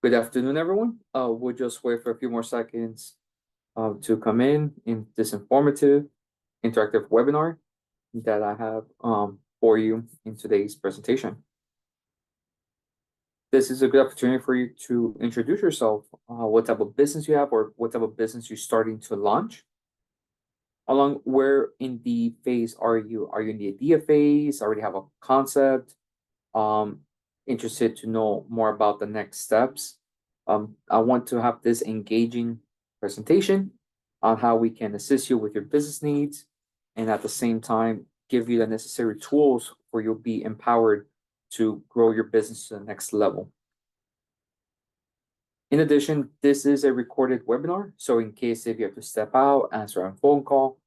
Good afternoon, everyone. We'll just wait for a few more seconds to come in this informative, interactive webinar that I have for you in today's presentation. This is a good opportunity for you to introduce yourself, what type of business you have or what type of business you're starting to launch. Along where in the phase are you? Are you in the idea phase? Already have a concept? Interested to know more about the next steps? I want to have this engaging presentation on how we can assist you with your business needs and at the same time give you the necessary tools for you'll be empowered to grow your business to the next level. In addition, this is a recorded webinar, so in case if you have to step out, answer a phone call,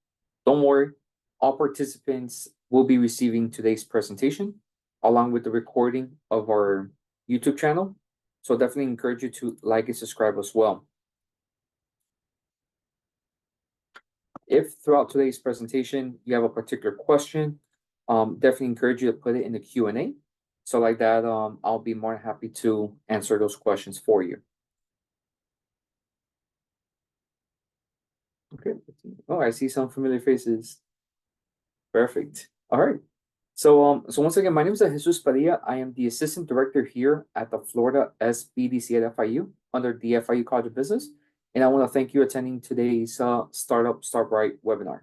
don't worry, all participants will be receiving today's presentation along with the recording of our YouTube channel. So definitely encourage you to like and subscribe as well. If throughout today's presentation you have a particular question, definitely encourage you to put it in the Q&A. So like that, I'll be more than happy to answer those questions for you. Okay. Oh, I see some familiar faces. Perfect. All right. So once again, my name is Jesus Padilla. I am the Assistant Director here at the Florida SBDC at FIU under the FIU College of Business. And I want to thank you attending today's Startup Start Bright webinar.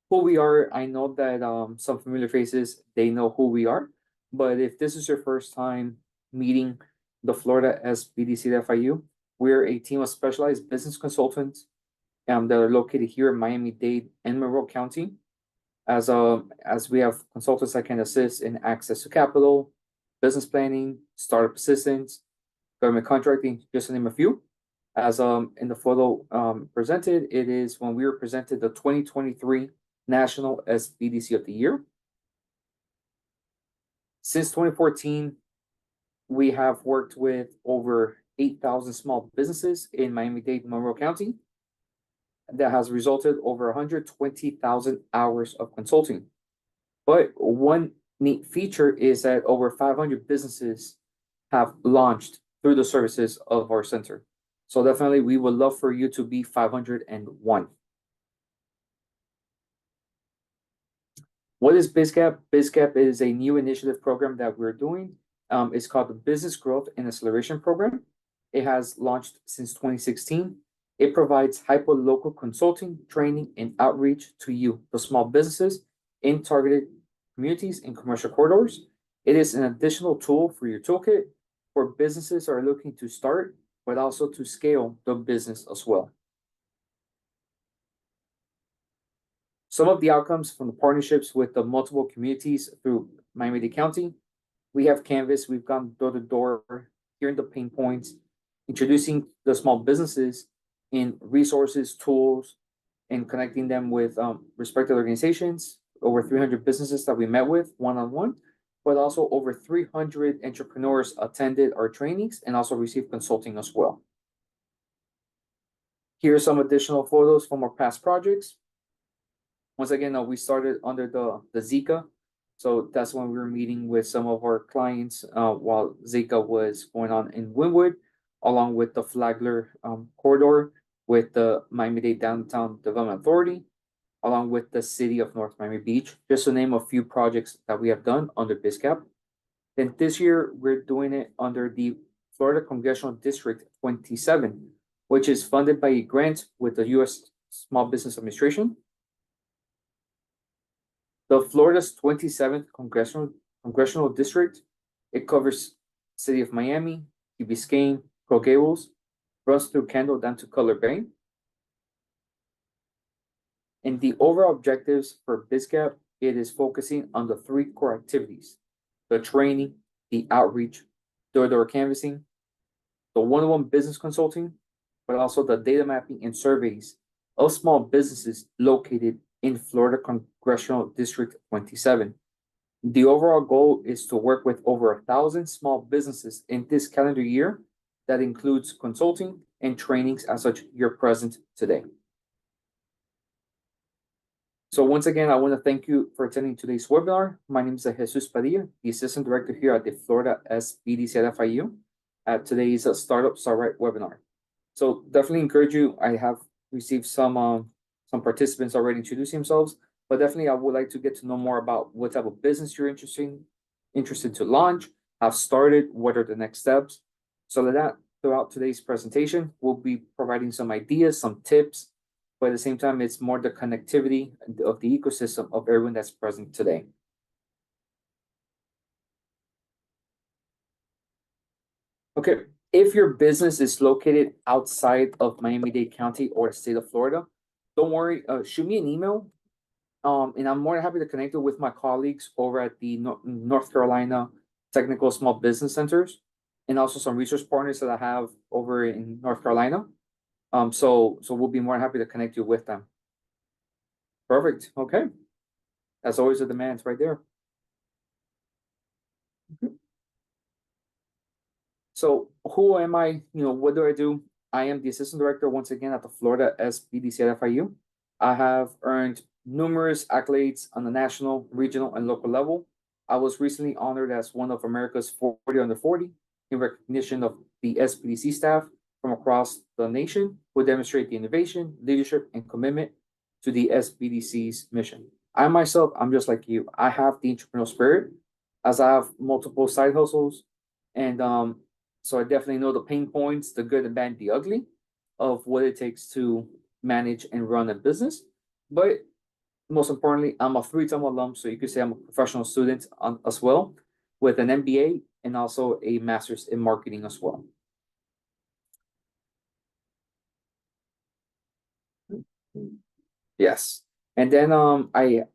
Who we are, I know that some familiar faces, they know who we are. But if this is your first time meeting the Florida SBDC at FIU, we're a team of specialized business consultants that are located here in Miami-Dade and Monroe County. As we have consultants that can assist in access to capital, business planning, startup assistance, government contracting, just to name a few. As in the photo presented, it is when we were presented the 2023 National SBDC of the Year. Since 2014, we have worked with over 8,000 small businesses in Miami-Dade and Monroe County. That has resulted over 120,000 hours of consulting. But one neat feature is that over 500 businesses have launched through the services of our center. So definitely we would love for you to be 501. What is BizGap? BizGap is a new initiative program that we're doing. It's called the Business Growth and Acceleration Program. It has launched since 2016. It provides hyper-local consulting, training, and outreach to you, the small businesses, in targeted communities and commercial corridors. It is an additional tool for your toolkit for businesses that are looking to start, but also to scale the business as well. Some of the outcomes from the partnerships with the multiple communities through Miami-Dade County. We have Canvas. We've gone door to door, hearing the pain points, introducing the small businesses in resources, tools, and connecting them with respected organizations, over 300 businesses that we met with one-on-one, but also over 300 entrepreneurs attended our trainings and also received consulting as well. Here are some additional photos from our past projects. Once again, we started under the Zika. So that's when we were meeting with some of our clients while Zika was going on in Wynwood, along with the Flagler corridor, with the Miami-Dade Downtown Development Authority, along with the City of North Miami Beach, just to name a few projects that we have done under BizCap. Then this year, we're doing it under the Florida Congressional District 27, which is funded by a grant with the U.S. Small Business Administration. The Florida's 27th Congressional District, it covers City of Miami, Key Biscayne, Coral Gables, runs through Kendall down to Cutler Bay. And the overall objectives for BizCap, it is focusing on the three core activities: the training, the outreach, door-to-door canvassing, the one-on-one business consulting, but also the data mapping and surveys of small businesses located in Florida Congressional District 27. The overall goal is to work with over 1,000 small businesses in this calendar year. That includes consulting and trainings as such you're present today. So once again, I want to thank you for attending today's webinar. My name is Jesus Padilla, the Assistant Director here at the Florida SBDC at FIU. at today's Startup Start Right webinar. So definitely encourage you. I have received some participants already introducing themselves, but definitely I would like to get to know more about what type of business you're interested to launch, have started, what are the next steps. So that throughout today's presentation, we'll be providing some ideas, some tips, but at the same time, it's more the connectivity of the ecosystem of everyone that's present today. Okay, if your business is located outside of Miami-Dade County or the state of Florida, don't worry, shoot me an email. And I'm more than happy to connect you with my colleagues over at the North Carolina Technical Small Business Centers and also some resource partners that I have over in North Carolina. So we'll be more than happy to connect you with them. Perfect. Okay. As always, the demands right there. So who am I? What do I do? I am the assistant director once again at the Florida SBDC at FIU. I have earned numerous accolades on the national, regional, and local level. I was recently honored as one of America's 40 under 40 in recognition of the SBDC staff from across the nation who demonstrate the innovation, leadership, and commitment to the SBDC's mission. I myself, I'm just like you. I have the entrepreneurial spirit as I have multiple side hustles and so I definitely know the pain points, the good, the bad, the ugly of what it takes to manage and run a business. But most importantly, I'm a three-time alum, so you could say I'm a professional student as well, with an MBA and also a master's in marketing as well. Yes. And then I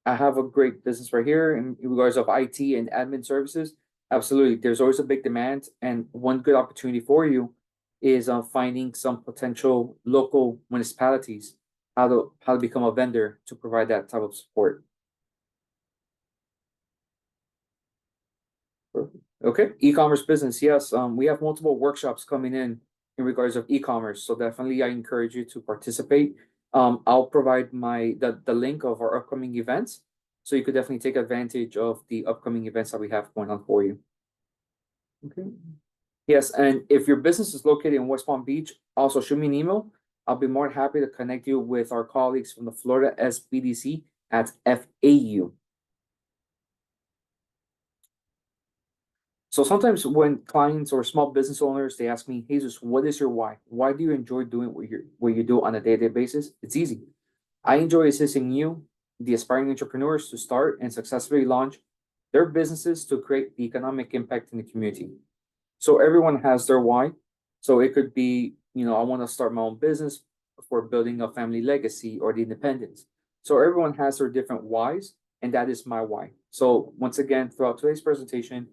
have a great business right here in regards of IT and admin services. Absolutely. There's always a big demand. And one good opportunity for you is finding some potential local municipalities, how to become a vendor to provide that type of support. Okay, e-commerce business. Yes, we have multiple workshops coming in regards of e-commerce. So definitely I encourage you to participate. I'll provide the link of our upcoming events. So you could definitely take advantage of the upcoming events that we have going on for you. Okay. Yes, and if your business is located in West Palm Beach, also shoot me an email. I'll be more than happy to connect you with our colleagues from the Florida SBDC at FAU. So sometimes when clients or small business owners, they ask me, Jesus, what is your why? Why do you enjoy doing what you do on a day-to-day basis? It's easy. I enjoy assisting you, the aspiring entrepreneurs, to start and successfully launch their businesses to create the economic impact in the community. So everyone has their why. So it could be, I want to start my own business for building a family legacy or the independence. So everyone has their different whys, and that is my why. So once again, throughout today's presentation,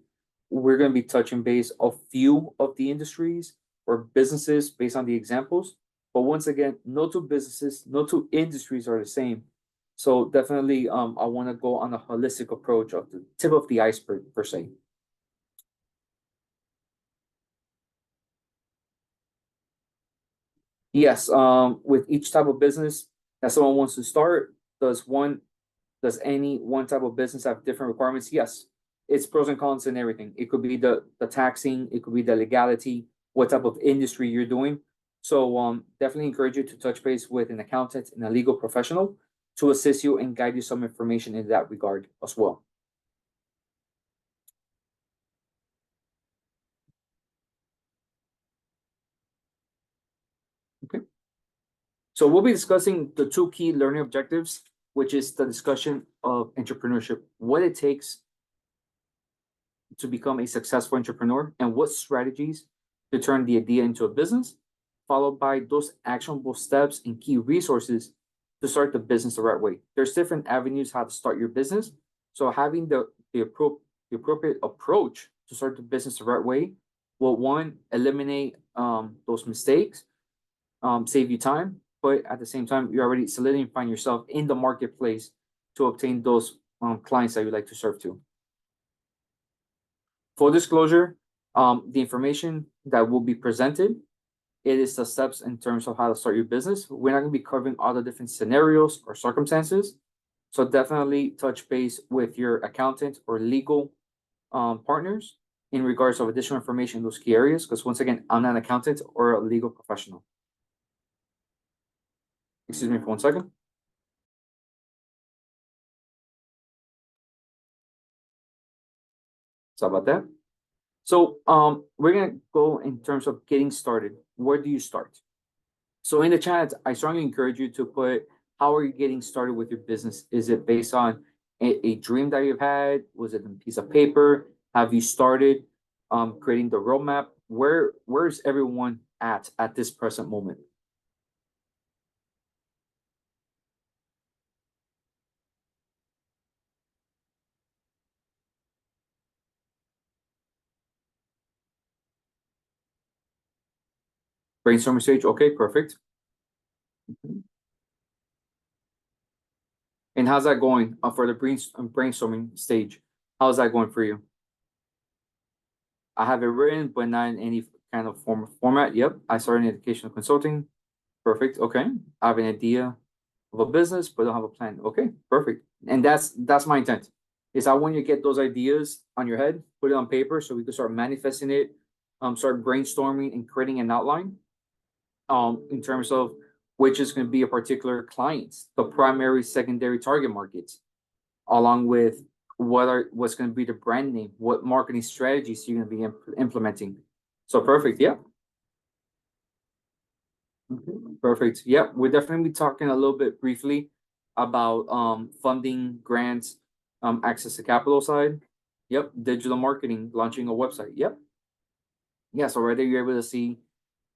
we're going to be touching base a few of the industries or businesses based on the examples. But once again, no two businesses, no two industries are the same. So definitely, I want to go on a holistic approach of the tip of the iceberg per se. Yes, with each type of business that someone wants to start, does any one type of business have different requirements? Yes. It's pros and cons and everything. It could be the taxing, it could be the legality, what type of industry you're doing. So definitely encourage you to touch base with an accountant and a legal professional to assist you and guide you some information in that regard as well. Okay. So we'll be discussing the two key learning objectives, which is the discussion of entrepreneurship, what it takes to become a successful entrepreneur and what strategies to turn the idea into a business, followed by those actionable steps and key resources to start the business the right way. There's different avenues how to start your business. So having the appropriate approach to start the business the right way will, one, eliminate those mistakes, save you time, but at the same time, you're already solidifying yourself in the marketplace to obtain those clients that you'd like to serve to. Full disclosure, the information that will be presented, it is the steps in terms of how to start your business. We're not going to be covering all the different scenarios or circumstances. So definitely touch base with your accountant or legal partners in regards of additional information in those key areas, because once again, I'm not an accountant or a legal professional. Excuse me for 1 second. Sorry about that. So we're gonna go in terms of getting started. Where do you start? So in the chat, I strongly encourage you to put, how are you getting started with your business? Is it based on a dream that you've had? Was it a piece of paper? Have you started creating the roadmap? Where's everyone at this present moment? Brainstorming stage. Okay, perfect. And how's that going for the brainstorming stage? How's that going for you? I have it written, but not in any kind of format. Yep, I started in educational consulting. Perfect. Okay, I have an idea of a business, but don't have a plan. Okay, perfect. And that's my intent. Is I want you to get those ideas on your head, put it on paper, so we can start manifesting it, start brainstorming and creating an outline, in terms of which is going to be a particular clients, the primary, secondary target markets, along with what's going to be the brand name, what marketing strategies you're going to be implementing. So perfect. Yeah. Perfect. Yep. We're definitely talking a little bit briefly about funding, grants, access to capital side. Yep. Digital marketing, launching a website. Yep. Yeah. So right there, you're able to see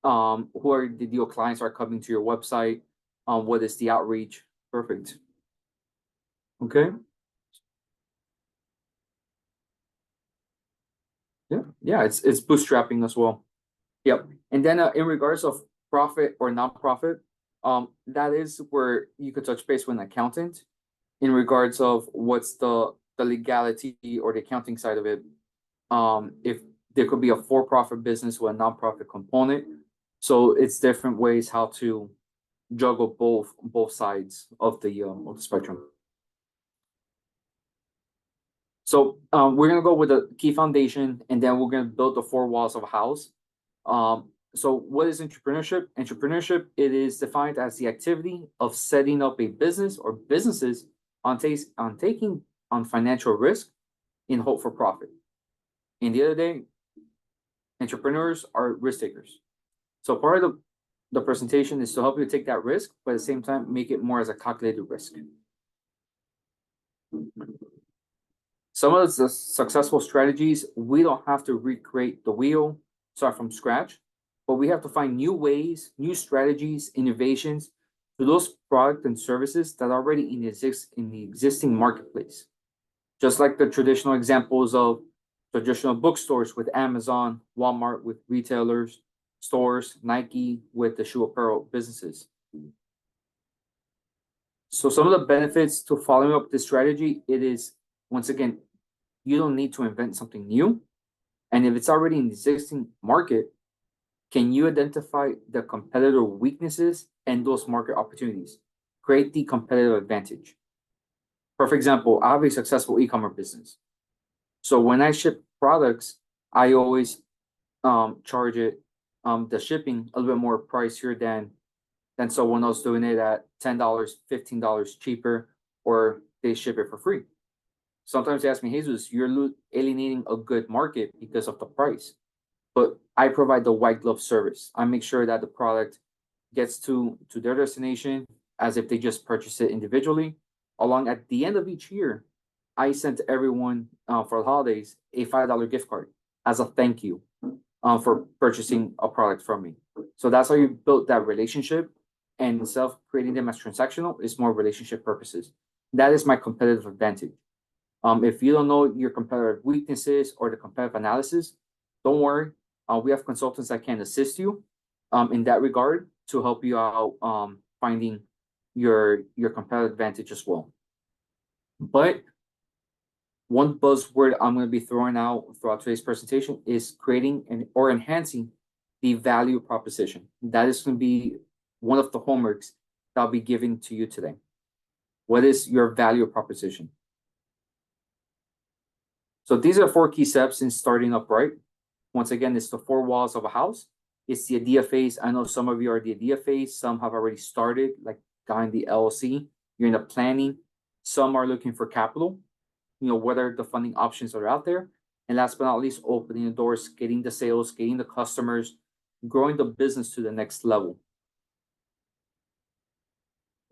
who are the ideal clients are coming to your website, what is the outreach. Perfect. Okay. Yeah. Yeah. It's bootstrapping as well. Yep. And then in regards of profit or nonprofit, that is where you could touch base with an accountant in regards of what's the legality or the accounting side of it. If there could be a for-profit business with a nonprofit component. So it's different ways how to juggle both sides of the spectrum. So we're gonna go with a key foundation, and then we're gonna build the four walls of a house. So what is entrepreneurship? Entrepreneurship, it is defined as the activity of setting up a business or businesses on taking on financial risk in hope for profit. In the other day, entrepreneurs are risk takers. So part of the presentation is to help you take that risk, but at the same time, make it more as a calculated risk. Some of the successful strategies, we don't have to recreate the wheel, start from scratch, but we have to find new ways, new strategies, innovations to those products and services that already exist in the existing marketplace. Just like the traditional examples of traditional bookstores with Amazon, Walmart with retailers, stores, Nike with the shoe apparel businesses. So some of the benefits to following up this strategy, it is, once again, you don't need to invent something new. And if it's already in the existing market, can you identify the competitor weaknesses and those market opportunities? Create the competitive advantage. For example, I have a successful e-commerce business. So when I ship products, I always charge it the shipping a little bit more pricier than someone else doing it at $10, $15 cheaper, or they ship it for free. Sometimes they ask me, Jesus, you're alienating a good market because of the price. But I provide the white glove service. I make sure that the product gets to their destination as if they just purchased it individually. Along at the end of each year, I sent everyone for the holidays a $5 gift card as a thank you for purchasing a product from me. So that's how you build that relationship. And instead of creating them as transactional, it's more relationship purposes. That is my competitive advantage. If you don't know your competitive weaknesses or the competitive analysis, don't worry. We have consultants that can assist you in that regard to help you out finding your competitive advantage as well. But one buzzword I'm going to be throwing out throughout today's presentation is creating or enhancing the value proposition. That is going to be one of the homeworks that I'll be giving to you today. What is your value proposition? So these are 4 key steps in starting up right. Once again, it's the 4 walls of a house. It's the idea phase. I know some of you are the idea phase. Some have already started, like gotten the LLC. You're in the planning. Some are looking for capital. What are the funding options that are out there? And last but not least, opening the doors, getting the sales, getting the customers, growing the business to the next level.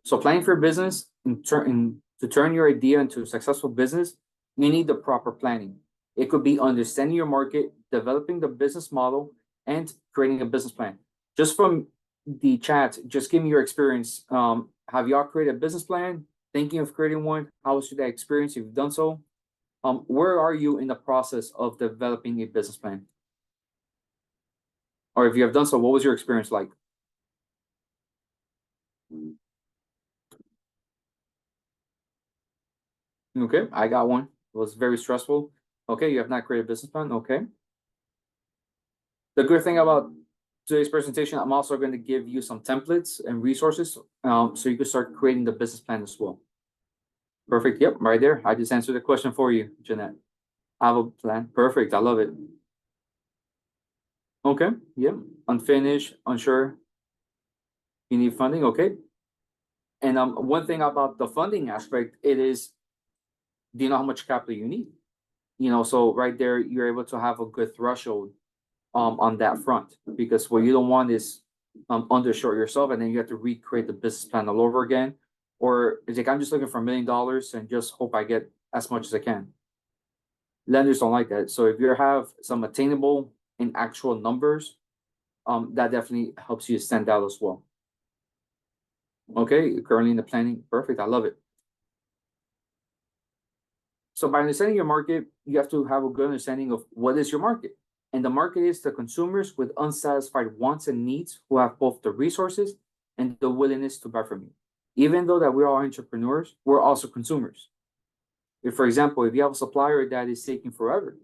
So planning for your business to turn your idea into a successful business, you need the proper planning. It could be understanding your market, developing the business model, and creating a business plan. Just from the chat, just give me your experience. Have y'all created a business plan? Thinking of creating one? How was that experience if you've done so? Where are you in the process of developing a business plan? Or if you have done so, what was your experience like? Okay, I got one. It was very stressful. Okay, you have not created a business plan. Okay. The good thing about today's presentation, I'm also going to give you some templates and resources so you can start creating the business plan as well. Perfect. Yep, right there. I just answered the question for you, Jeanette. I have a plan. Perfect. I love it. Okay. Yep. Unfinished, unsure. You need funding. Okay. And one thing about the funding aspect, it is, do you know how much capital you need? So right there, you're able to have a good threshold on that front, because what you don't want is undershort yourself and then you have to recreate the business plan all over again. Or it's like, I'm just looking for $1 million and just hope I get as much as I can. Lenders don't like that. So if you have some attainable and actual numbers, that definitely helps you stand out as well. Okay, currently in the planning. Perfect. I love it. So by understanding your market, you have to have a good understanding of what is your market. And the market is the consumers with unsatisfied wants and needs who have both the resources and the willingness to buy from you. Even though that we're all entrepreneurs, we're also consumers. If, for example, if you have a supplier that is taking forever,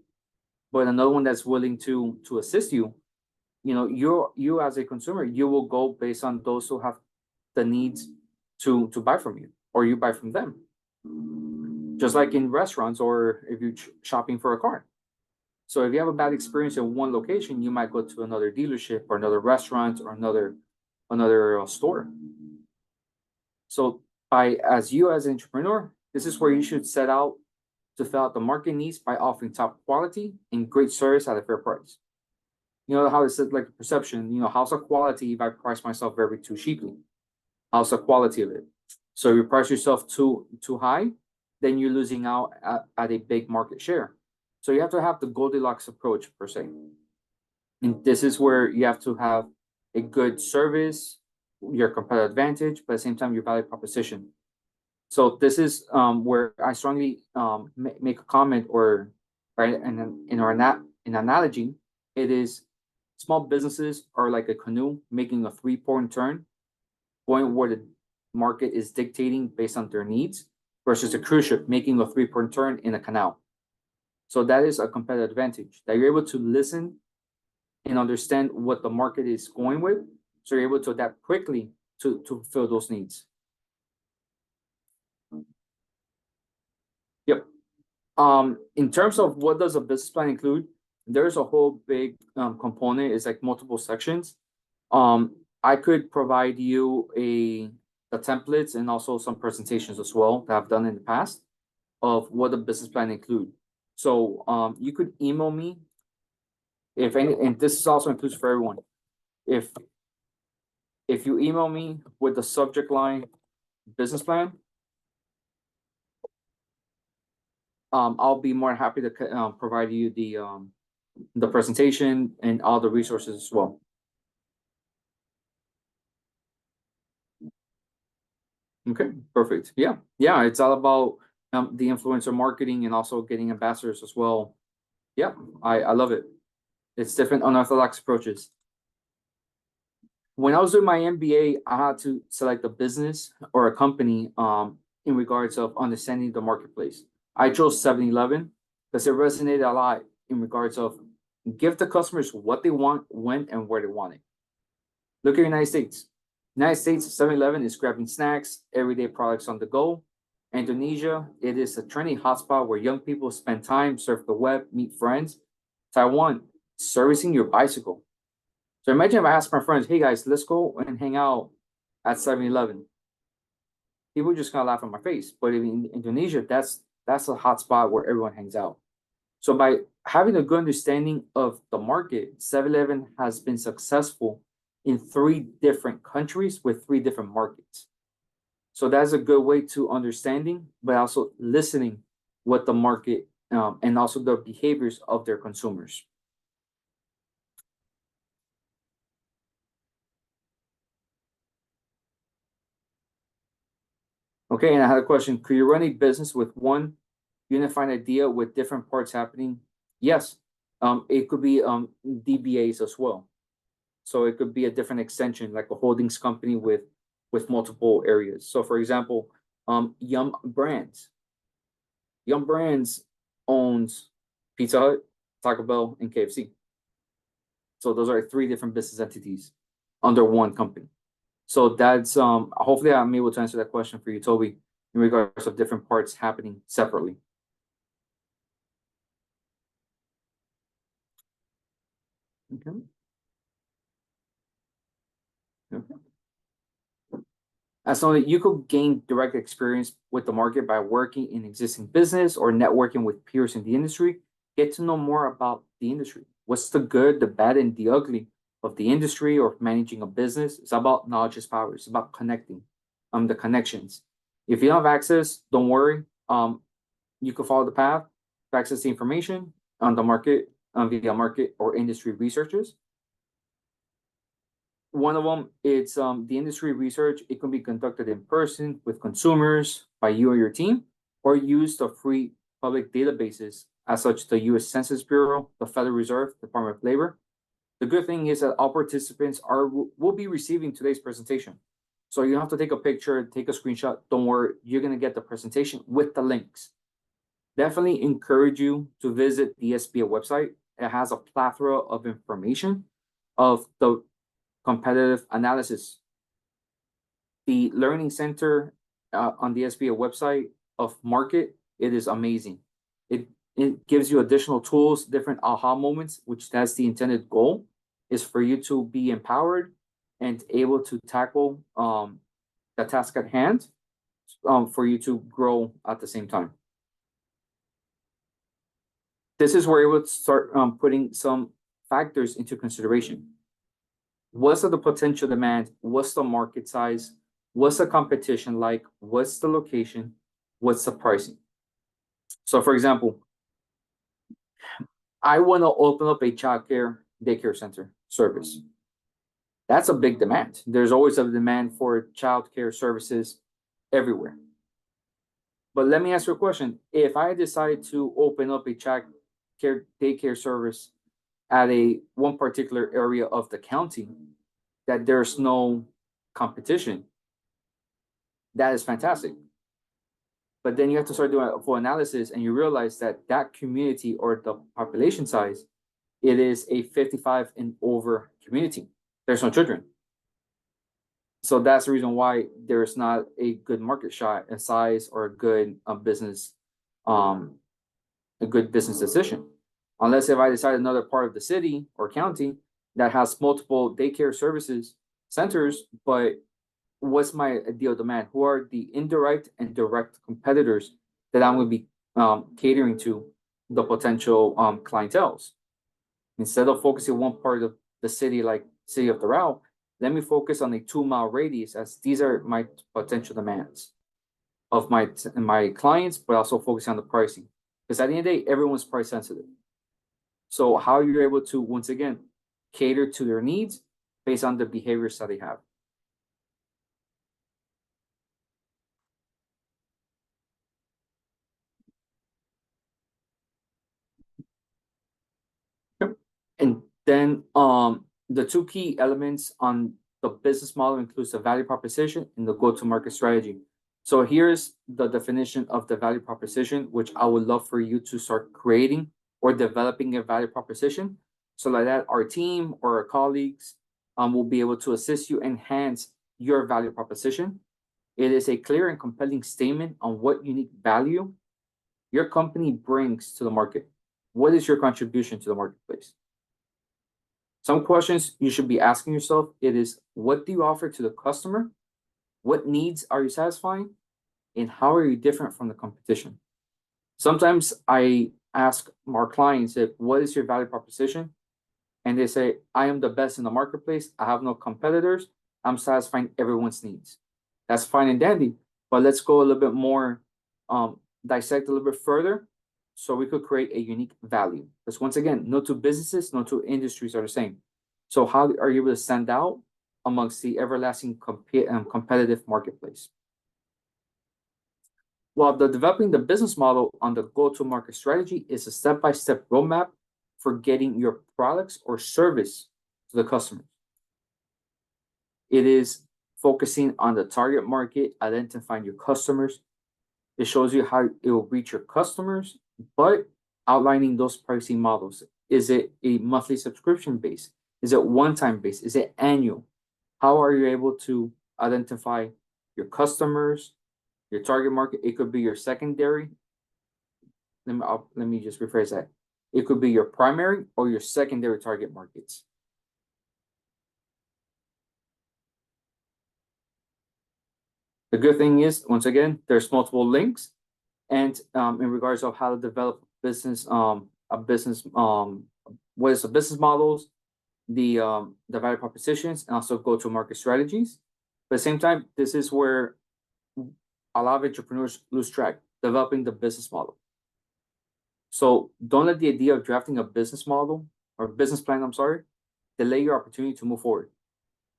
but another one that's willing to assist you, you as a consumer, you will go based on those who have the needs to buy from you, or you buy from them. Just like in restaurants, or if you're shopping for a car. So if you have a bad experience in one location, you might go to another dealership or another restaurant or another store. So as an entrepreneur, this is where you should set out to fill out the market needs by offering top quality and great service at a fair price. You know how it's like perception, how's the quality if I price myself very too cheaply? How's the quality of it? So if you price yourself too high, then you're losing out at a big market share. So you have to have the Goldilocks approach, per se. And this is where you have to have a good service, your competitive advantage, but at the same time, your value proposition. So this is where I strongly make a comment, or right, and in an analogy, it is small businesses are like a canoe making a 3-point turn, going where the market is dictating based on their needs, versus a cruise ship making a 3-point turn in a canal. So that is a competitive advantage, that you're able to listen and understand what the market is going with, so you're able to adapt quickly to fill those needs. Yep. In terms of what does a business plan include, there's a whole big component. It's like multiple sections. I could provide you the templates and also some presentations as well that I've done in the past of what the business plan include. So you could email me if any, and this is also includes for everyone. If you email me with the subject line business plan, I'll be more happy to provide you the presentation and all the resources as well. Okay, perfect. Yeah, it's all about the influencer marketing and also getting ambassadors as well. Yeah, I love it. It's different unorthodox approaches. When I was doing my MBA, I had to select a business or a company in regards of understanding the marketplace. I chose 7-Eleven because it resonated a lot in regards of give the customers what they want, when and where they want it. Look at the United States. United States, 7-Eleven is grabbing snacks, everyday products on the go, Indonesia, it is a trendy hotspot where young people spend time, surf the web, meet friends. Taiwan, servicing your bicycle. So imagine if I ask my friends, hey guys, let's go and hang out at 7-Eleven. People just kind of laugh in my face. But in Indonesia, that's a hot spot where everyone hangs out. So by having a good understanding of the market, 7-Eleven has been successful in 3 different countries with 3 different markets. So that's a good way to understanding, but also listening what the market and also the behaviors of their consumers. Okay, and I had a question. Could you run a business with one unified idea with different parts happening? Yes. It could be DBAs as well. So it could be a different extension, like a holdings company with multiple areas. So for example, Yum Brands. Yum Brands owns Pizza Hut, Taco Bell, and KFC. So those are 3 different business entities under one company. So that's hopefully I'm able to answer that question for you, Toby, in regards of different parts happening separately. Okay. Okay. So that you could gain direct experience with the market by working in existing business or networking with peers in the industry. Get to know more about the industry. What's the good, the bad, and the ugly of the industry or managing a business? It's about knowledge is power. It's about connecting, the connections. If you don't have access, don't worry. You can follow the path to access the information on the market, via market or industry researchers. One of them, it's the industry research. It can be conducted in person with consumers by you or your team, or use the free public databases as such the U.S. Census Bureau, the Federal Reserve, Department of Labor. The good thing is that all participants will be receiving today's presentation. So you don't have to take a picture, take a screenshot. Don't worry, you're gonna get the presentation with the links. Definitely encourage you to visit the SBA website. It has a plethora of information of the competitive analysis. The Learning Center on the SBA website of market, it is amazing. It gives you additional tools, different aha moments, which that's the intended goal, is for you to be empowered and able to tackle the task at hand, for you to grow at the same time. This is where you would start putting some factors into consideration. What's the potential demand? What's the market size? What's the competition like? What's the location? What's the pricing? So for example, I want to open up a childcare daycare center service. That's a big demand. There's always a demand for childcare services everywhere. But let me ask you a question. If I decide to open up a childcare daycare service at a one particular area of the county, that there's no competition, that is fantastic. But then you have to start doing a full analysis and you realize that that community or the population size, it is a 55 and over community. There's no children. So that's the reason why there's not a good market shot and size or a good business, a good business decision. Unless if I decide another part of the city or county that has multiple daycare services centers, but what's my ideal demand? Who are the indirect and direct competitors that I'm going to be catering to the potential clienteles? Instead of focusing one part of the city, like city of Doral, let me focus on a 2-mile radius, as these are my potential demands of my clients, but also focusing on the pricing. Because at the end of the day, everyone's price sensitive. So how you're able to, once again, cater to their needs based on the behaviors that they have. And then the 2 key elements on the business model includes the value proposition and the go-to-market strategy. So here's the definition of the value proposition, which I would love for you to start creating or developing a value proposition, so that our team or our colleagues will be able to assist you enhance your value proposition. It is a clear and compelling statement on what unique value your company brings to the market. What is your contribution to the marketplace? Some questions you should be asking yourself, it is, what do you offer to the customer? What needs are you satisfying? And how are you different from the competition? Sometimes I ask our clients, what is your value proposition? And they say, I am the best in the marketplace. I have no competitors. I'm satisfying everyone's needs. That's fine and dandy, but let's go a little bit more, dissect a little bit further so we could create a unique value. Because once again, no two businesses, no two industries are the same. So how are you able to stand out amongst the everlasting competitive marketplace? Well, developing the business model on the go-to-market strategy is a step-by-step roadmap for getting your products or service to the customers. It is focusing on the target market, identifying your customers. It shows you how it will reach your customers, but outlining those pricing models. Is it a monthly subscription base? Is it one-time base? Is it annual? How are you able to identify your customers, your target market? It could be your secondary. Let me just rephrase that. It could be your primary or your secondary target markets. The good thing is, once again, there's multiple links, and in regards of how to develop business, what is the business models, the value propositions, and also go-to-market strategies. But at the same time, this is where a lot of entrepreneurs lose track, developing the business model. So don't let the idea of drafting a business model or business plan, delay your opportunity to move forward.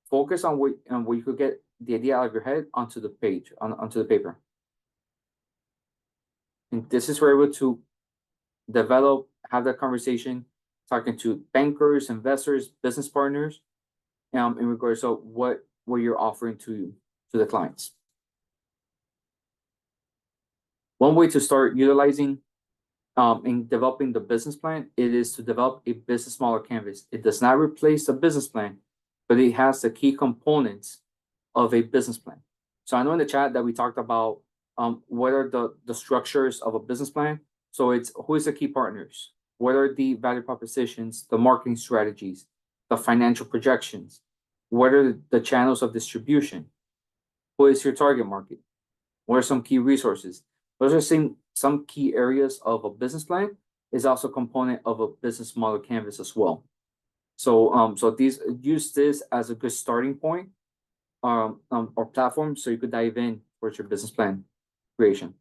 Focus on where you could get the idea out of your head onto the page, onto the paper. And this is where we're able to develop, have that conversation, talking to bankers, investors, business partners, in regards to what you're offering to the clients. One way to start utilizing in developing the business plan, it is to develop a business model canvas. It does not replace the business plan, but it has the key components of a business plan. So I know in the chat that we talked about what are the structures of a business plan. So it's who is the key partners, what are the value propositions, the marketing strategies, the financial projections, what are the channels of distribution, who is your target market, what are some key resources. Those are some key areas of a business plan, is also a component of a business model canvas as well. So use this as a good starting point or platform so you could dive in towards your business plan creation.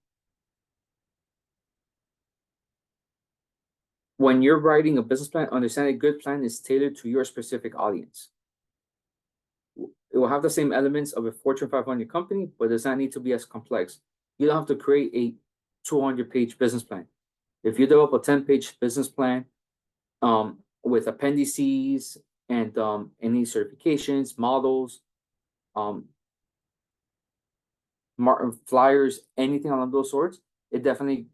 When you're writing a business plan, understand a good plan is tailored to your specific audience. It will have the same elements of a Fortune 500 company, but does not need to be as complex. You don't have to create a 200-page business plan. If you develop a 10-page business plan with appendices and any certifications, models, flyers, anything along those sorts, it definitely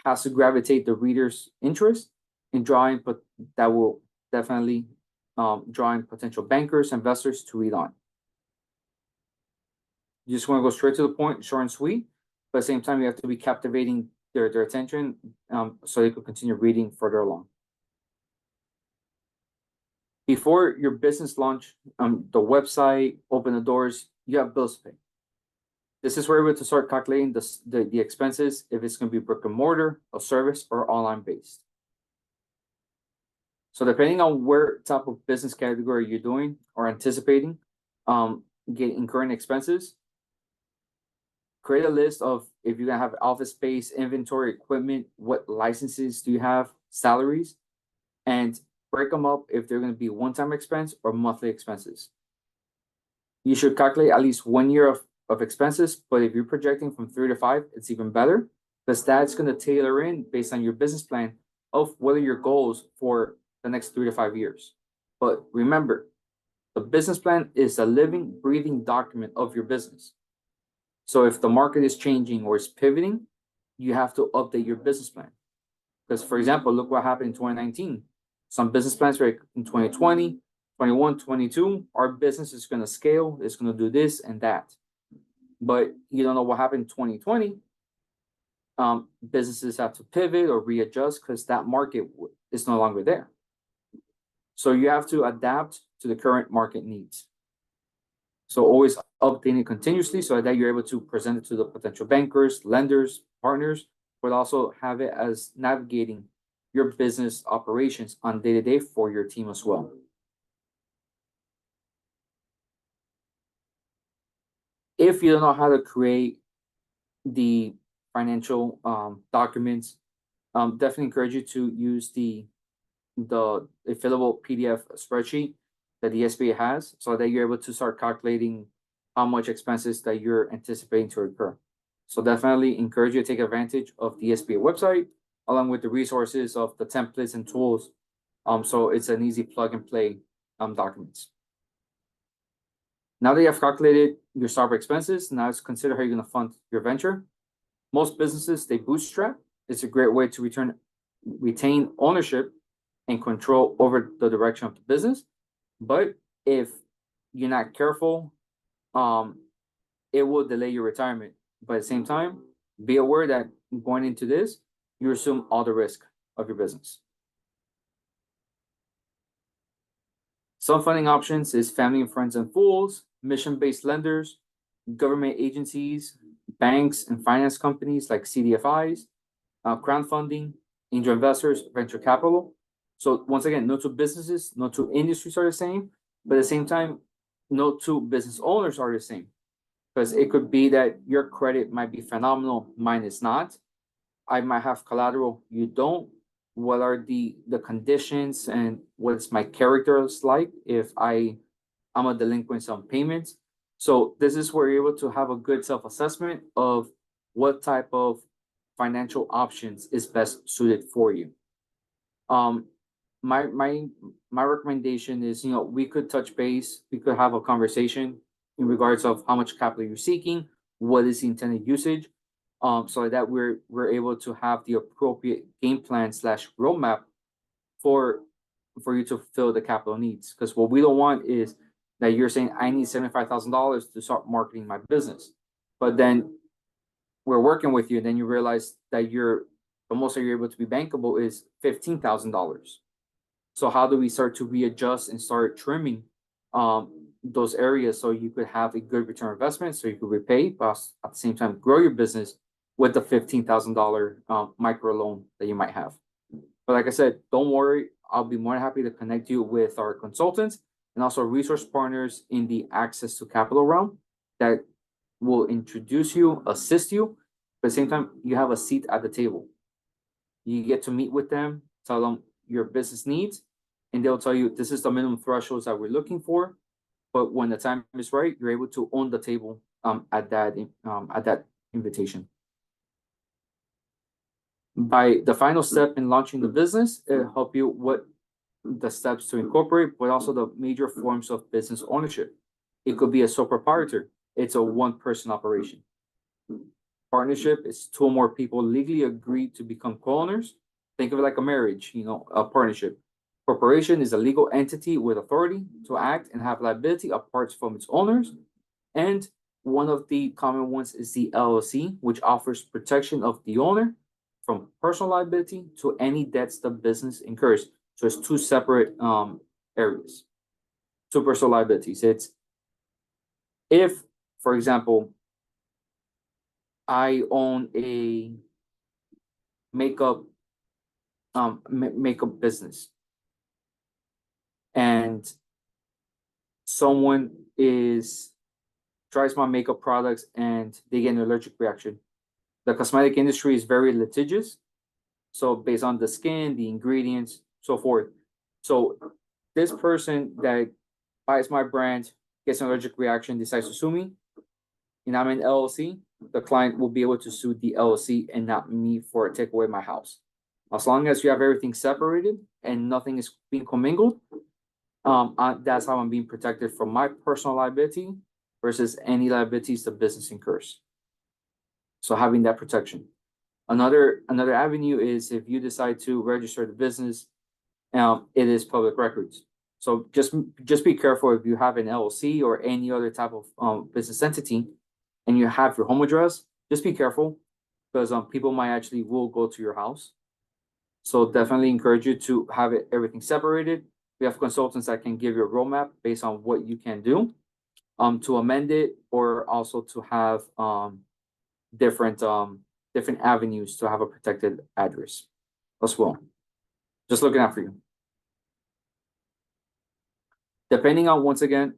has to gravitate the reader's interest in drawing, but that will definitely draw in potential bankers, investors to read on. You just want to go straight to the point, short and sweet, but at the same time, you have to be captivating their attention so they could continue reading further along. Before your business launch, the website, open the doors, you have bills to pay. This is where we're to start calculating the expenses, if it's going to be brick and mortar, a service, or online based. So depending on where type of business category you're doing or anticipating incurring expenses, create a list of if you're going to have office space, inventory, equipment, what licenses do you have, salaries, and break them up if they're going to be one-time expense or monthly expenses. You should calculate at least 1 year of expenses, but if you're projecting from 3 to 5, it's even better because that's going to tailor in based on your business plan of what are your goals for the next 3 to 5 years. But remember, the business plan is a living, breathing document of your business. So if the market is changing or is pivoting, you have to update your business plan. Because, for example, look what happened in 2019. Some business plans were in 2020, 21, 22, our business is going to scale, it's going to do this and that. but you don't know what happened in 2020. Businesses have to pivot or readjust because that market is no longer there. So you have to adapt to the current market needs. So always updating continuously so that you're able to present it to the potential bankers, lenders, partners, but also have it as navigating your business operations on day to day for your team as well. If you don't know how to create the financial documents, definitely encourage you to use the fillable PDF spreadsheet that the SBA has, so that you're able to start calculating how much expenses that you're anticipating to incur. So definitely encourage you to take advantage of the SBA website, along with the resources of the templates and tools. So it's an easy plug and play documents. Now that you have calculated your startup expenses, now let's consider how you're going to fund your venture. Most businesses, they bootstrap. It's a great way to retain ownership and control over the direction of the business. But if you're not careful, it will delay your retirement. But at the same time, be aware that going into this, you assume all the risk of your business. Some funding options is family and friends and fools, mission-based lenders, government agencies, banks and finance companies like CDFIs, crowdfunding, angel investors, venture capital. So once again, no two businesses, no two industries are the same, but at the same time, no two business owners are the same. Because it could be that your credit might be phenomenal, mine is not. I might have collateral, you don't. What are the conditions and what's my character like if I'm a delinquent on payments? So this is where you're able to have a good self-assessment of what type of financial options is best suited for you. My recommendation is, we could touch base, we could have a conversation in regards of how much capital you're seeking, what is the intended usage, so that we're able to have the appropriate game plan / roadmap for you to fill the capital needs. Because what we don't want is that you're saying I need $75,000 to start marketing my business, but then we're working with you, and then you realize that the most that you're able to be bankable is $15,000. So how do we start to readjust and start trimming those areas so you could have a good return on investment, so you could repay, but at the same time grow your business with the $15,000 micro loan that you might have. But like I said, don't worry, I'll be more than happy to connect you with our consultants and also resource partners in the access to capital realm that will introduce you, assist you, but at the same time, you have a seat at the table. You get to meet with them, tell them your business needs, and they'll tell you this is the minimum thresholds that we're looking for. But when the time is right, you're able to own the table at that invitation. By the final step in launching the business, it'll help you with the steps to incorporate, but also the major forms of business ownership. It could be a sole proprietor. It's a one-person operation. Partnership is two or more people legally agree to become co-owners. Think of it like a marriage, a partnership. Corporation is a legal entity with authority to act and have liability apart from its owners. And one of the common ones is the LLC, which offers protection of the owner from personal liability to any debts the business incurs. So it's two separate areas. Two personal liabilities. It's if, for example, I own a makeup business, and someone tries my makeup products and they get an allergic reaction. The cosmetic industry is very litigious, so based on the skin, the ingredients, so forth. So this person that buys my brand, gets an allergic reaction, decides to sue me, and I'm an LLC, the client will be able to sue the LLC and not me for take away my house. As long as you have everything separated and nothing is being commingled, that's how I'm being protected from my personal liability versus any liabilities the business incurs. So having that protection. Another avenue is if you decide to register the business, it is public records. So just be careful if you have an LLC or any other type of business entity, and you have your home address, just be careful because people might actually will go to your house. So definitely encourage you to have everything separated. We have consultants that can give you a roadmap based on what you can do to amend it, or also to have different different avenues to have a protected address as well. Just looking out for you. Depending on, once again,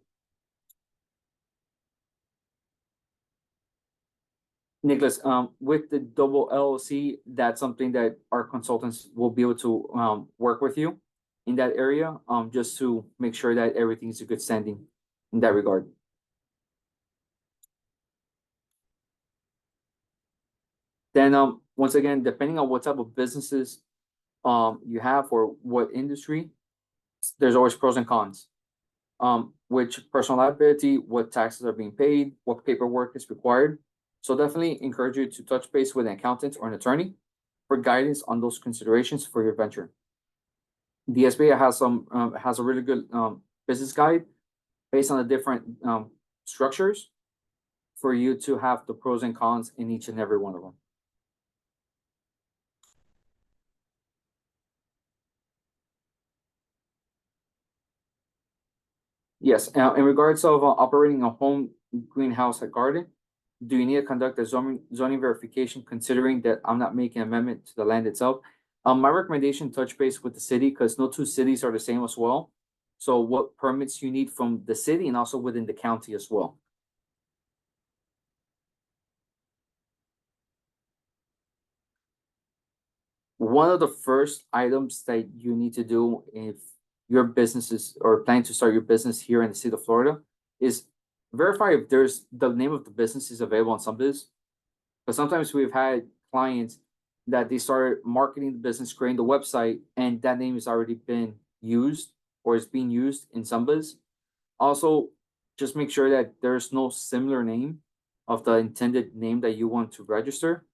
Nicholas, with the double LLC, that's something that our consultants will be able to work with you in that area, just to make sure that everything is a good standing in that regard. Then, once again, depending on what type of businesses you have or what industry, there's always pros and cons. Which personal liability, what taxes are being paid, what paperwork is required. So definitely encourage you to touch base with an accountant or an attorney for guidance on those considerations for your venture. The SBA has a really good business guide based on the different structures for you to have the pros and cons in each and every one of them. Yes, in regards of operating a home greenhouse at garden, do you need to conduct a zoning verification considering that I'm not making an amendment to the land itself? My recommendation, touch base with the city because no two cities are the same as well. So what permits you need from the city and also within the county as well. One of the first items that you need to do if your business is or planning to start your business here in the state of Florida is verify if there's the name of the business is available on SunBiz. But sometimes we've had clients that they started marketing the business, creating the website, and that name has already been used or is being used in SunBiz. Also, just make sure that there's no similar name of the intended name that you want to register,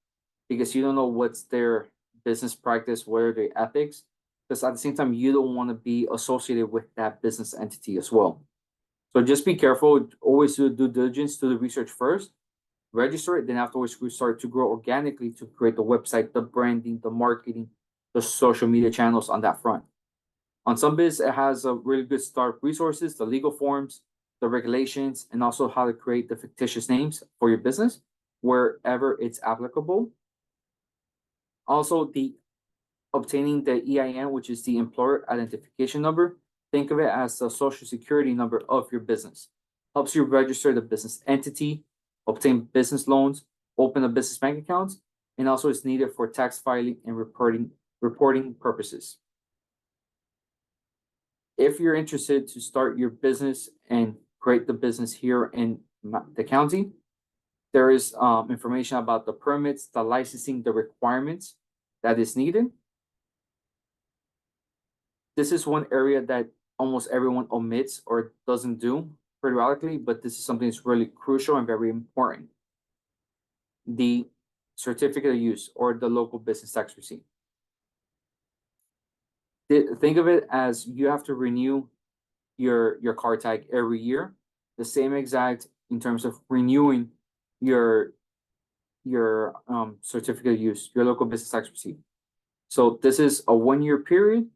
because you don't know what's their business practice, what are their ethics, because at the same time, you don't want to be associated with that business entity as well. So just be careful, always do due diligence, do the research first, register it, then afterwards we start to grow organically to create the website, the branding, the marketing, the social media channels on that front. On SunBiz, it has a really good start resources, the legal forms, the regulations, and also how to create the fictitious names for your business wherever it's applicable. Also, the obtaining the EIN, which is the employer identification number. Think of it as the social security number of your business. Helps you register the business entity, obtain business loans, open a business bank account, and also is needed for tax filing and reporting purposes. If you're interested to start your business and create the business here in the county, there is information about the permits, the licensing, the requirements that is needed. This is one area that almost everyone omits or doesn't do periodically, but this is something that's really crucial and very important. The certificate of use or the local business tax receipt. Think of it as you have to renew your car tag every year, the same exact in terms of renewing your certificate of use, your local business tax receipt. So this is a 1-year period.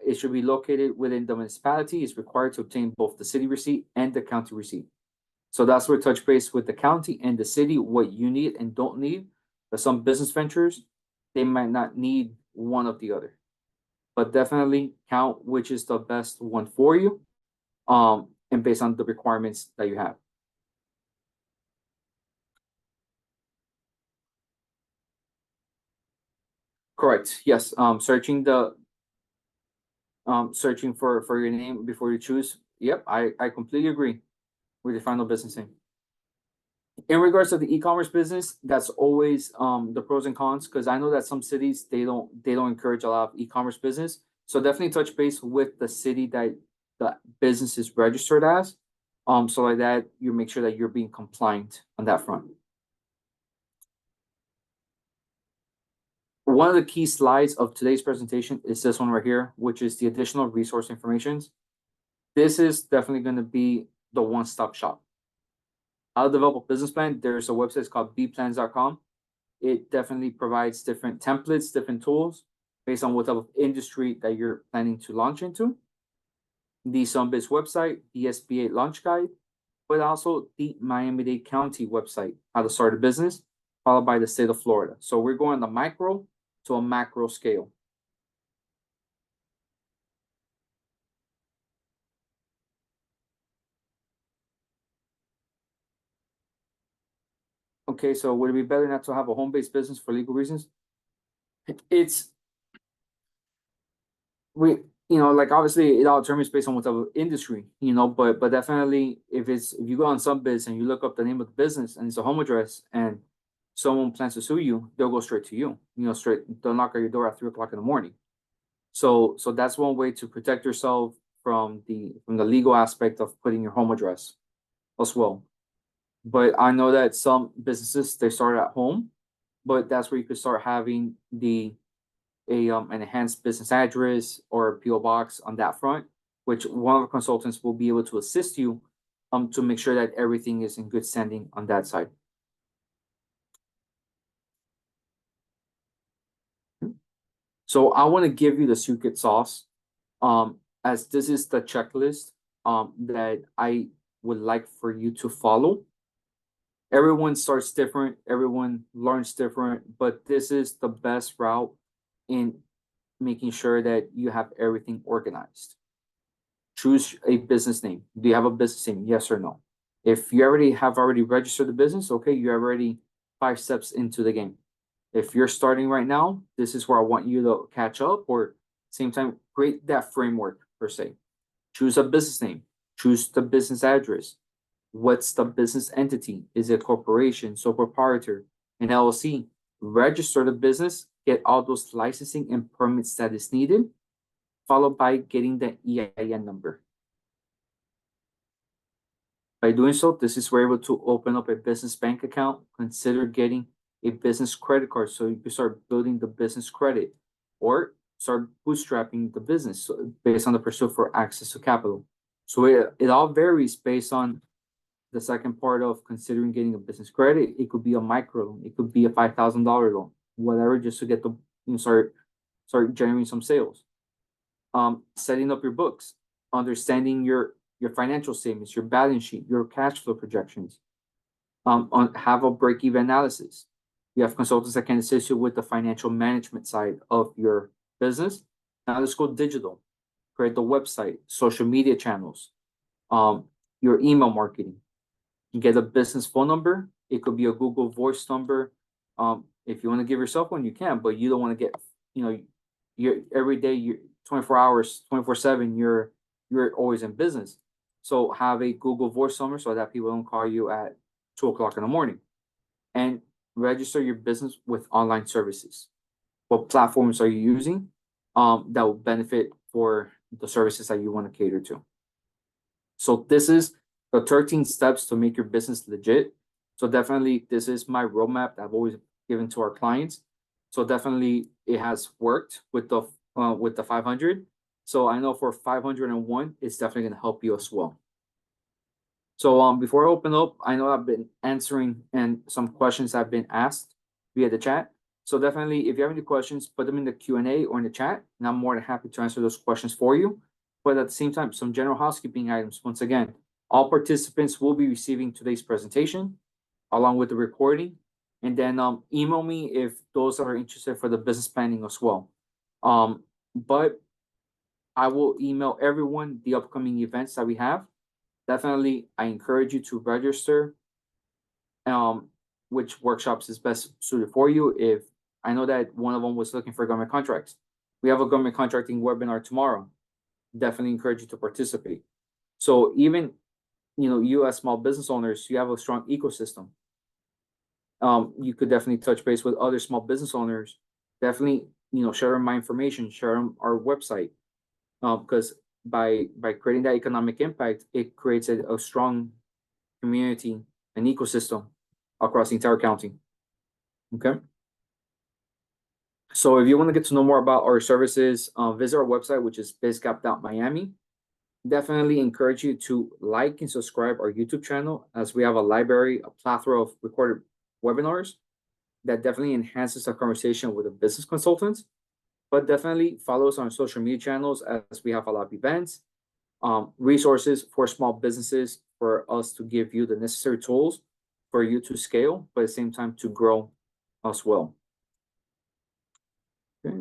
It should be located within the municipality. It's required to obtain both the city receipt and the county receipt. So that's where touch base with the county and the city, what you need and don't need. But some business ventures, they might not need one of the other. But definitely count which is the best one for you, and based on the requirements that you have. Correct. Yes. Searching for your name before you choose. Yep, I completely agree with your final business name. In regards to the e-commerce business, that's always the pros and cons, because I know that some cities they don't encourage a lot of e-commerce business. So definitely touch base with the city that the business is registered as. So like that you make sure that you're being compliant on that front. One of the key slides of today's presentation is this one right here, which is the additional resource information. This is definitely going to be the one-stop shop. how to develop a business plan, there's a website called bplans.com. It definitely provides different templates, different tools based on what type of industry that you're planning to launch into. The Sunbiz website, the SBA launch guide, but also the Miami-Dade County website, how to start a business, followed by the state of Florida. So we're going on the micro to a macro scale. Okay, so would it be better not to have a home-based business for legal reasons? It's we like obviously it all determines based on what type of industry, but definitely if you go on Sunbiz and you look up the name of the business and it's a home address and someone plans to sue you, they'll go straight to you, straight, they'll knock at your door at 3 o'clock in the morning. So that's one way to protect yourself from the legal aspect of putting your home address as well. But I know that some businesses they start at home, but that's where you could start having an enhanced business address or a PO box on that front, which one of the consultants will be able to assist you to make sure that everything is in good standing on that side. So I want to give you the secret sauce, as this is the checklist that I would like for you to follow. Everyone starts different, everyone learns different, but this is the best route in making sure that you have everything organized. Choose a business name. Do you have a business name? Yes or no? If you have already registered the business, okay, you're already 5 steps into the game. If you're starting right now, this is where I want you to catch up, or same time, create that framework per se. Choose a business name. Choose the business address. What's the business entity? Is it a corporation, sole proprietor, an LLC? Register the business, get all those licensing and permits that is needed, followed by getting the EIN number. By doing so, this is where you're able to open up a business bank account, consider getting a business credit card so you can start building the business credit, or start bootstrapping the business based on the pursuit for access to capital. So it all varies based on the second part of considering getting a business credit. It could be a micro loan, it could be a $5,000 loan, whatever, just to get the start generating some sales. Setting up your books, understanding your financial statements, your balance sheet, your cash flow projections. Have a break-even analysis. You have consultants that can assist you with the financial management side of your business. Now let's go digital. Create the website, social media channels, your email marketing. You get a business phone number. It could be a Google Voice number. If you want to give yourself one, you can, but you don't want to get, you're every day, you're 24 hours, 24/7, you're always in business. So have a Google Voice number so that people don't call you at 2 o'clock in the morning. And register your business with online services. What platforms are you using that will benefit for the services that you want to cater to? So this is the 13 steps to make your business legit. So definitely this is my roadmap that I've always given to our clients. So definitely it has worked with the 500. So I know for 501, it's definitely going to help you as well. So before I open up, I know I've been answering and some questions have been asked via the chat. So definitely, if you have any questions, put them in the Q&A or in the chat, and I'm more than happy to answer those questions for you. But at the same time, some general housekeeping items. Once again, all participants will be receiving today's presentation along with the recording, and then email me if those are interested for the business planning as well. But I will email everyone the upcoming events that we have. Definitely, I encourage you to register which workshops is best suited for you. If I know that one of them was looking for government contracts, we have a government contracting webinar tomorrow. Definitely encourage you to participate. So even, you as small business owners, you have a strong ecosystem. You could definitely touch base with other small business owners. Definitely, share them my information, share them our website, because by creating that economic impact, it creates a strong community and ecosystem across the entire county. Okay. So if you want to get to know more about our services, visit our website, which is bizgap.miami. definitely encourage you to like and subscribe our YouTube channel, as we have a plethora of recorded webinars that definitely enhances our conversation with the business consultants. But definitely follow us on social media channels, as we have a lot of events, resources for small businesses, for us to give you the necessary tools for you to scale, but at the same time to grow as well. Okay.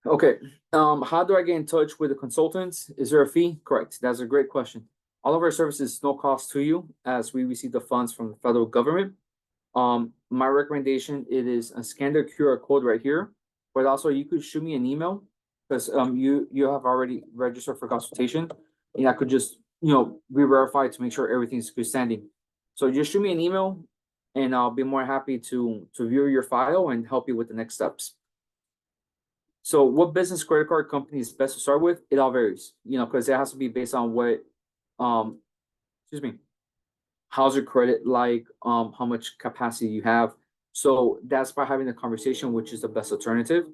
Okay. How do I get in touch with the consultants? Is there a fee? Correct. That's a great question. All of our services no cost to you, as we receive the funds from the federal government. My recommendation, it is a scan the QR code right here, but also you could shoot me an email, because you have already registered for consultation, and I could just re-verify to make sure everything's good standing. So just shoot me an email, and I'll be more happy to view your file and help you with the next steps. So what business credit card company is best to start with? It all varies, because it has to be based on what, excuse me, how's your credit like, how much capacity you have. So that's by having a conversation, which is the best alternative.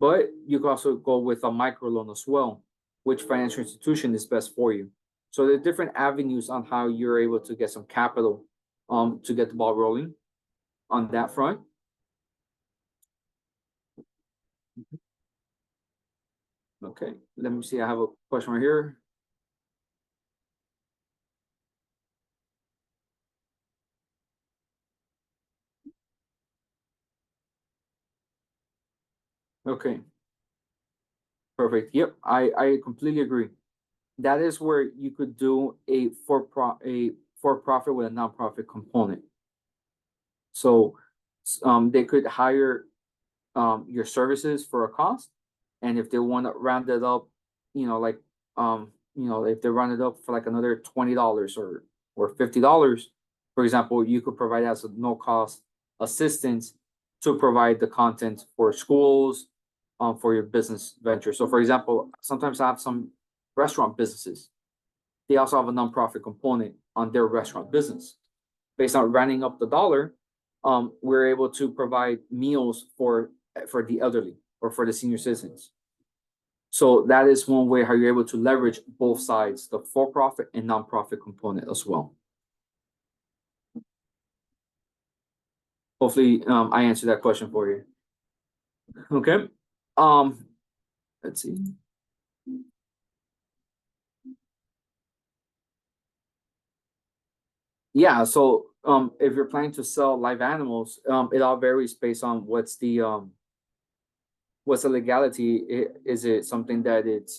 But you can also go with a microloan as well, which financial institution is best for you. So there are different avenues on how you're able to get some capital, to get the ball rolling on that front. Okay, let me see. I have a question right here. Okay, perfect. Yep, I completely agree. That is where you could do a for-profit with a nonprofit component. So they could hire your services for a cost, and if they want to round it up, like if they round it up for like another $20 or $50, for example, you could provide as a no cost assistance to provide the content for schools, for your business venture. So for example, sometimes I have some restaurant businesses. They also have a nonprofit component on their restaurant business. Based on rounding up the dollar, we're able to provide meals for the elderly or for the senior citizens. So that is one way how you're able to leverage both sides, the for-profit and nonprofit component as well. Hopefully, I answered that question for you. Okay. Let's see. Yeah, so if you're planning to sell live animals, it all varies based on what's the legality. Is it something that it's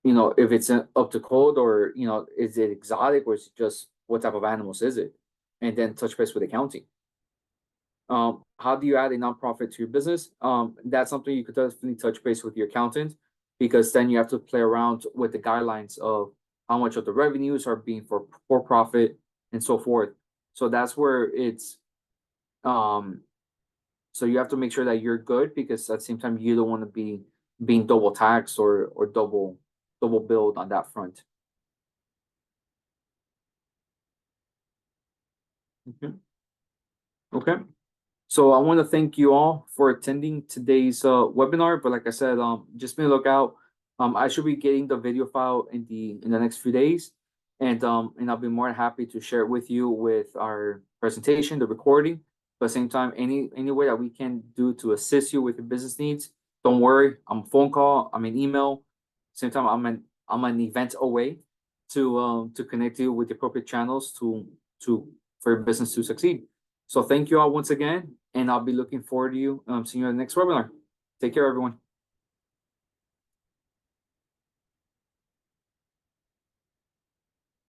if it's up to code, or is it exotic, or is it just what type of animals is it? And then touch base with accounting. How do you add a nonprofit to your business? That's something you could definitely touch base with your accountant, because then you have to play around with the guidelines of how much of the revenues are being for profit and so forth. So that's where it's so you have to make sure that you're good, because at the same time you don't want to be being double taxed or double billed on that front. Okay. Okay. So I want to thank you all for attending today's webinar. But like I said, just be on the lookout. I should be getting the video file in the next few days, and I'll be more than happy to share it with you with our presentation, the recording. But at the same time, any way that we can do to assist you with your business needs, don't worry. I'm a phone call. I'm an email. Same time, I'm an event away to connect you with the appropriate channels to for your business to succeed. So thank you all once again, and I'll be looking forward to seeing you in the next webinar. Take care, everyone.